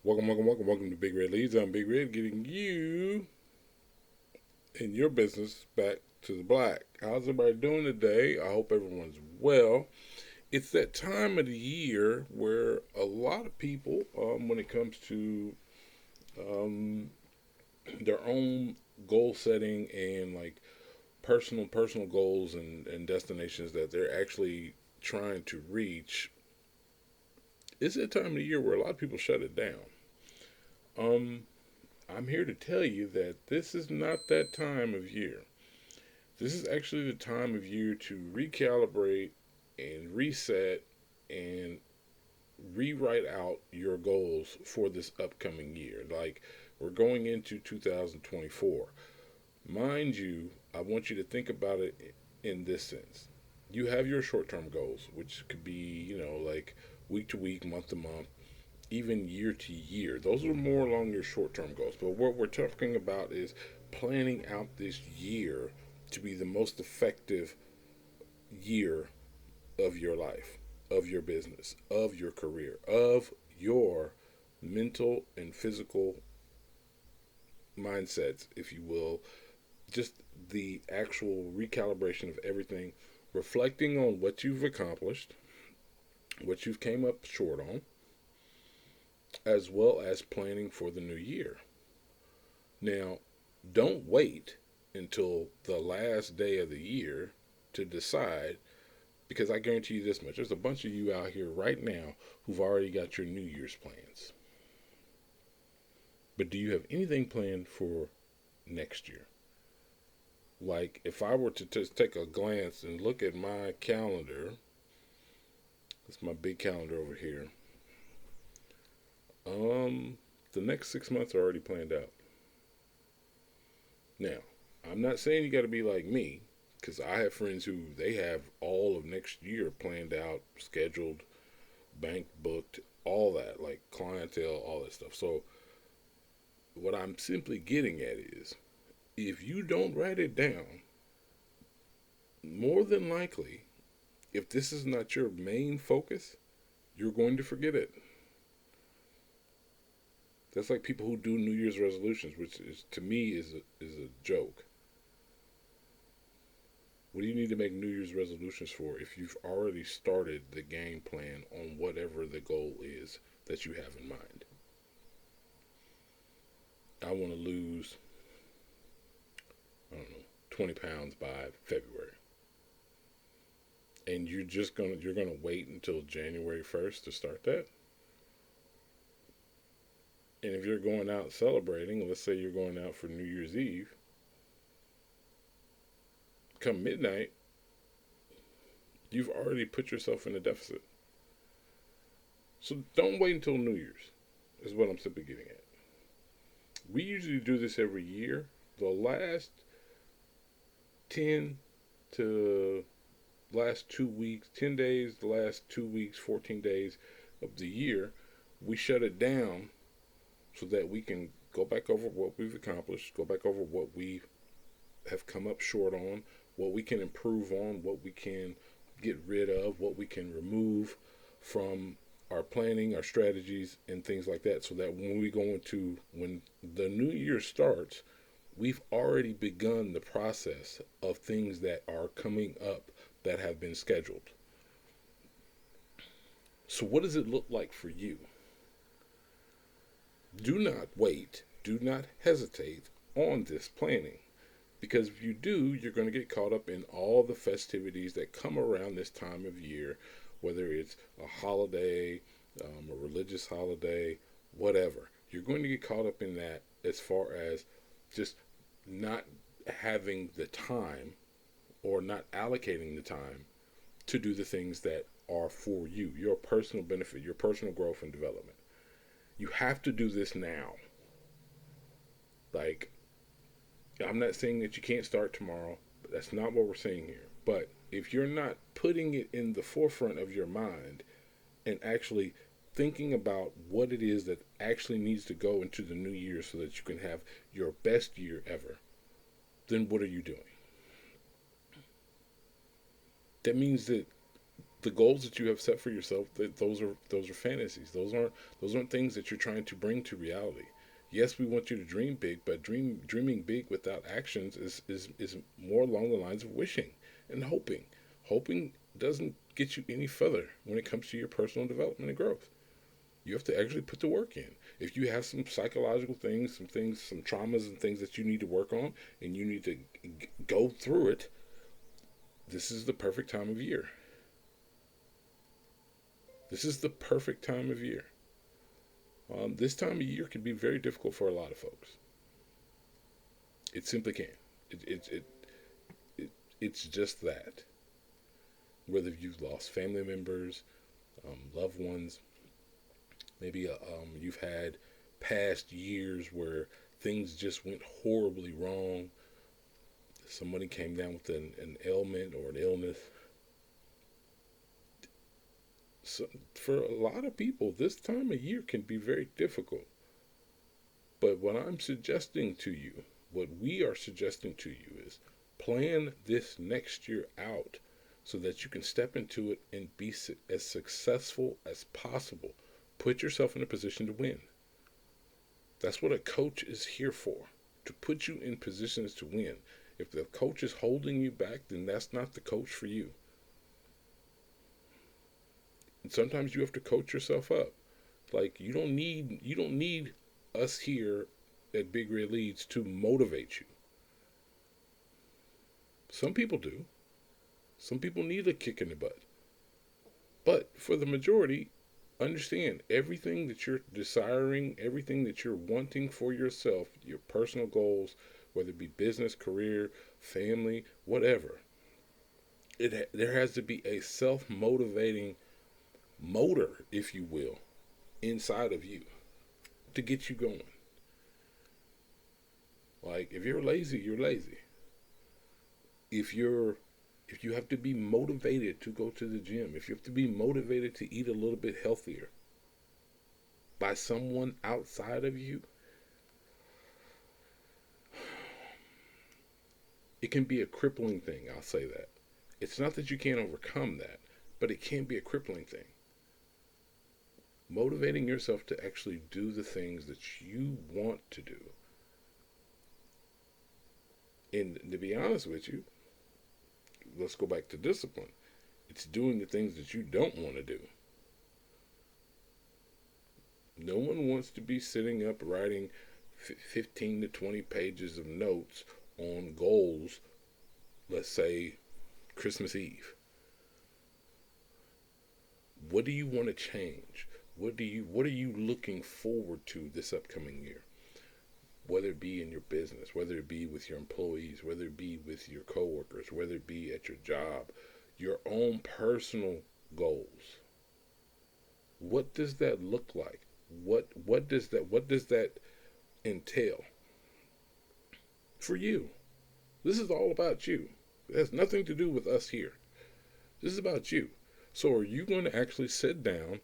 Welcome to Big Red Leads. I'm Big Red, getting you and your business back to the black. How's everybody doing today? I hope everyone's well. It's that time of the year where a lot of people, when it comes to um, their own goal setting and like personal goals and destinations that they're actually trying to reach, it's that time of the year where a lot of people shut it down. Um, I'm here to tell you that this is not that time of year. This is actually the time of year to recalibrate and reset and rewrite out your goals for this upcoming year. Like, we're going into 2024. Mind you, I want you to think about it in this sense. You have your short term goals, which could be, like week to week, month to month, even year to year. Those are more along your short term goals. But what we're talking about is planning out this year to be the most effective year of your life, of your business, of your career, of your mental and physical mindsets, if you will. Just the actual recalibration of everything, reflecting on what you've accomplished, what you've came up short on, as well as planning for the new year. Now, don't wait until the last day of the year to decide, because I guarantee you this much: there's a bunch of you out here right now who've already got your New Year's plans. But do you have anything planned for next year? Like, if I were to just take a glance and look at my calendar, that's my big calendar over here. Um, the next 6 months are already planned out. Now, I'm not saying you got to be like me, because I have friends who they have all of next year planned out, scheduled, bank booked, all that, like clientele, all that stuff. So, what I'm simply getting at is, if you don't write it down, more than likely, if this is not your main focus, you're going to forget it. That's like people who do New Year's resolutions, which is, to me, is a joke. What do you need to make New Year's resolutions for if you've already started the game plan on whatever the goal is that you have in mind? I want to lose, I don't know, 20 pounds by February. And you're gonna wait until January 1st to start that. And if you're going out celebrating, let's say you're going out for New Year's Eve, come midnight, you've already put yourself in a deficit. So don't wait until New Year's, is what I'm simply getting at. We usually do this every year. The last 10 to last 2 weeks, 10 days, the last 2 weeks, 14 days of the year, we shut it down so that we can go back over what we've accomplished, go back over what we have come up short on, what we can improve on, what we can get rid of, what we can remove from our planning, our strategies, and things like that, so that when the new year starts, we've already begun the process of things that are coming up that have been scheduled. So, what does it look like for you? Do not wait, do not hesitate on this planning. Because if you do, you're going to get caught up in all the festivities that come around this time of year, whether it's a holiday, a religious holiday, whatever. You're going to get caught up in that as far as just not having the time or not allocating the time to do the things that are for you, your personal benefit, your personal growth and development. You have to do this now. Like, I'm not saying that you can't start tomorrow, but that's not what we're saying here. But if you're not putting it in the forefront of your mind and actually thinking about what it is that actually needs to go into the new year so that you can have your best year ever, then what are you doing? That means that The goals that you have set for yourself, those are fantasies. Those aren't things that you're trying to bring to reality. Yes, we want you to dream big, but dreaming big without actions is more along the lines of wishing and hoping. Hoping doesn't get you any further when it comes to your personal development and growth. You have to actually put the work in. If you have some psychological things, some traumas and things that you need to work on, and you need to go through it, this is the perfect time of year. This is the perfect time of year. This time of year can be very difficult for a lot of folks. It simply can. It's just that. Whether you've lost family members, loved ones, maybe you've had past years where things just went horribly wrong. Somebody came down with an ailment or an illness. So for a lot of people, this time of year can be very difficult. But what I'm suggesting to you, what we are suggesting to you is plan this next year out so that you can step into it and be as successful as possible. Put yourself in a position to win. That's what a coach is here for, to put you in positions to win. If the coach is holding you back, then that's not the coach for you. And sometimes you have to coach yourself up. Like you don't need us here at Big Red Leads to motivate you. Some people do. Some people need a kick in the butt. But for the majority, understand everything that you're desiring, everything that you're wanting for yourself, your personal goals, whether it be business, career, family, whatever. There has to be a self-motivating motor, if you will, inside of you to get you going. Like if you're lazy, you're lazy. If you have to be motivated to go to the gym, if you have to be motivated to eat a little bit healthier by someone outside of you, it can be a crippling thing, I'll say that. It's not that you can't overcome that, but it can be a crippling thing. Motivating yourself to actually do the things that you want to do. And to be honest with you, let's go back to discipline. It's doing the things that you don't want to do. No one wants to be sitting up writing 15 to 20 pages of notes on goals, let's say Christmas Eve. What do you want to change? What are you looking forward to this upcoming year? Whether it be in your business, whether it be with your employees, whether it be with your coworkers, whether it be at your job, your own personal goals. What does that look like? What does that entail for you? This is all about you. It has nothing to do with us here. This is about you. So are you going to actually sit down,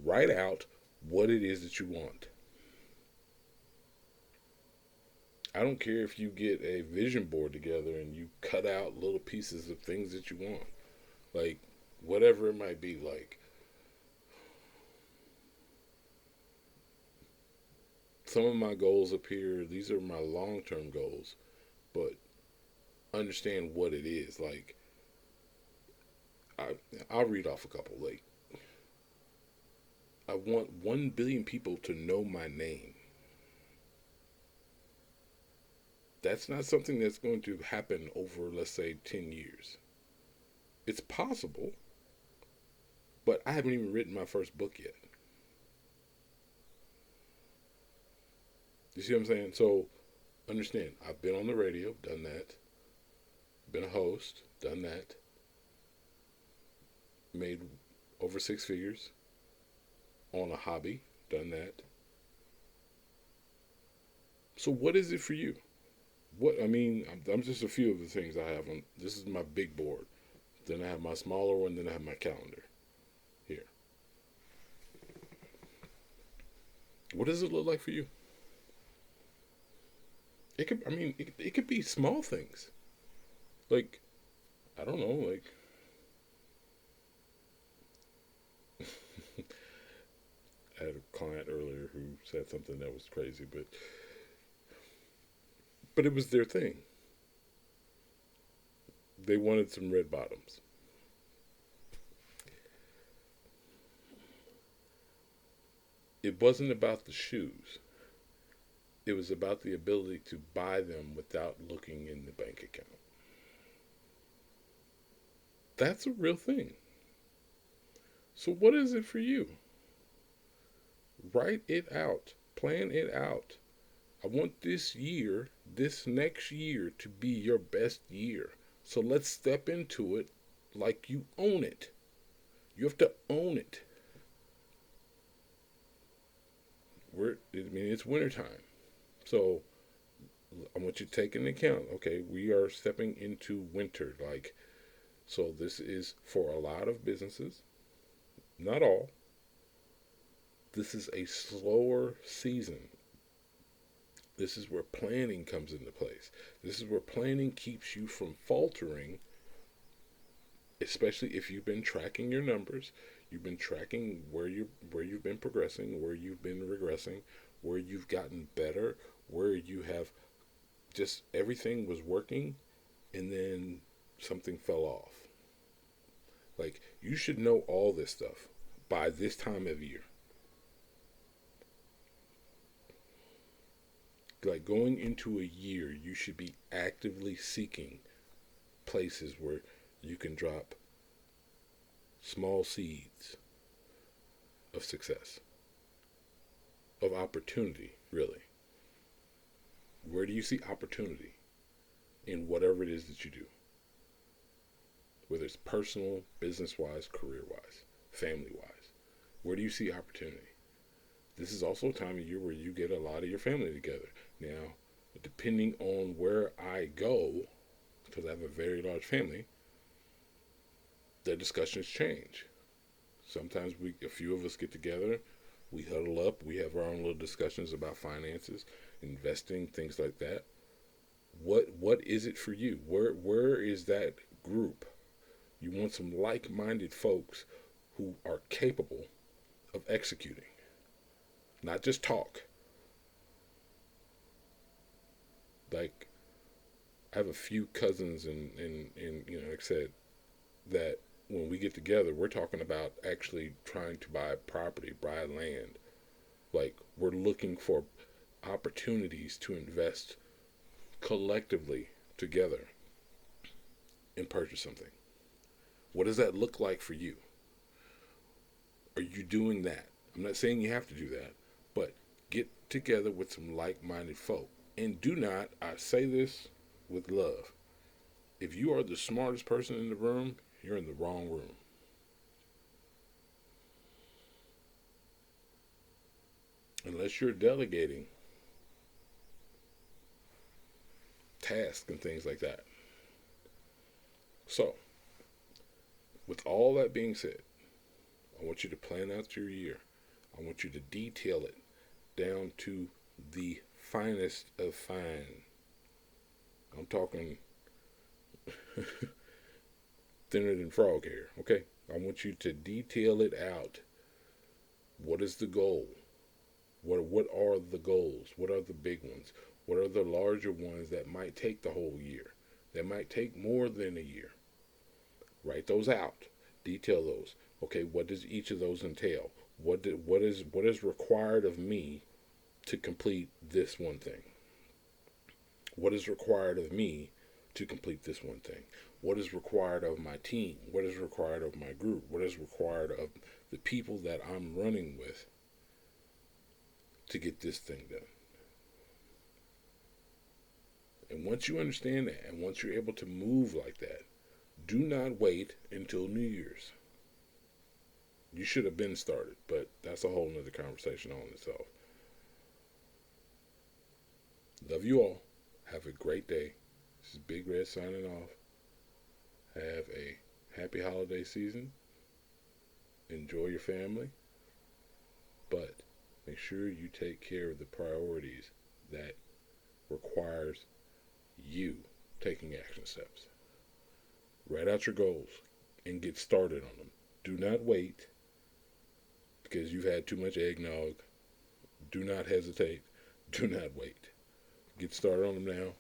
write out what it is that you want? I don't care if you get a vision board together and you cut out little pieces of things that you want. Like, whatever it might be. Like, some of my goals up here, these are my long-term goals. But understand what it is. Like, I'll read off a couple. Like, I want 1 billion people to know my name. That's not something that's going to happen over, let's say, 10 years. It's possible, but I haven't even written my first book yet. You see what I'm saying? So, understand, I've been on the radio, done that. Been a host, done that. Made over 6 figures on a hobby, done that. So what is it for you? I'm just a few of the things I have on. This is my big board. Then I have my smaller one. Then I have my calendar here. What does it look like for you? It could be small things. Like, I don't know, like had a client earlier who said something that was crazy, but it was their thing. They wanted some red bottoms. It wasn't about the shoes. It was about the ability to buy them without looking in the bank account. That's a real thing. So, what is it for you? Write it out. Plan it out. I want this year, this next year, to be your best year. So, let's step into it like you own it. You have to own it. It's wintertime. So, I want you to take into account, okay, we are stepping into winter. So this is for a lot of businesses, not all. This is a slower season. This is where planning comes into place. This is where planning keeps you from faltering, especially if you've been tracking your numbers. You've been tracking where you've been progressing, where you've been regressing, where you've gotten better, where you have just everything was working and then something fell off. You should know all this stuff by this time of year. Going into a year, you should be actively seeking places where you can drop small seeds of success, of opportunity, really. Where do you see opportunity in whatever it is that you do? Whether it's personal, business-wise, career-wise, family-wise. Where do you see opportunity? This is also a time of year where you get a lot of your family together. Now, depending on where I go, because I have a very large family, the discussions change. Sometimes a few of us get together, we huddle up, we have our own little discussions about finances, investing, things like that. What is it for you? Where is that group? You want some like-minded folks who are capable of executing, not just talk. I have a few cousins and like I said, that when we get together, we're talking about actually trying to buy property, buy land. We're looking for opportunities to invest collectively together and purchase something. What does that look like for you? Are you doing that? I'm not saying you have to do that, but get together with some like-minded folk. And do not, I say this with love, if you are the smartest person in the room, you're in the wrong room. Unless you're delegating tasks and things like that. So, with all that being said, I want you to plan out your year. I want you to detail it down to the finest of fine. I'm talking thinner than frog hair, okay? I want you to detail it out. What is the goal? What are the goals? What are the big ones? What are the larger ones that might take the whole year? That might take more than a year? Write those out. Detail those. Okay, what does each of those entail? What is required of me to complete this one thing? What is required of me to complete this one thing? What is required of my team? What is required of my group? What is required of the people that I'm running with to get this thing done? And once you understand that, and once you're able to move like that, do not wait until New Year's. You should have been started, but that's a whole nother conversation on itself. Love you all. Have a great day. This is Big Red signing off. Have a happy holiday season. Enjoy your family. But make sure you take care of the priorities that requires you taking action steps. Write out your goals and get started on them. Do not wait, because you've had too much eggnog, do not hesitate. Do not wait. Get started on them now.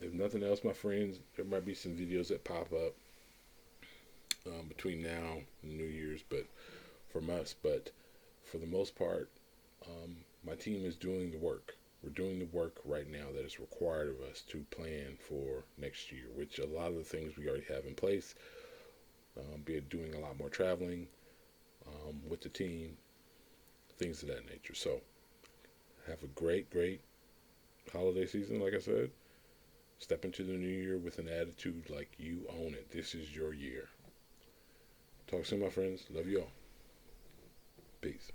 If nothing else, my friends, there might be some videos that pop up between now and New Year's, but from us. But for the most part, my team is doing the work. We're doing the work right now that is required of us to plan for next year, which a lot of the things we already have in place, be it doing a lot more traveling with the team, things of that nature. So have a great, great holiday season, like I said. Step into the new year with an attitude like you own it. This is your year. Talk soon, my friends. Love you all. Peace.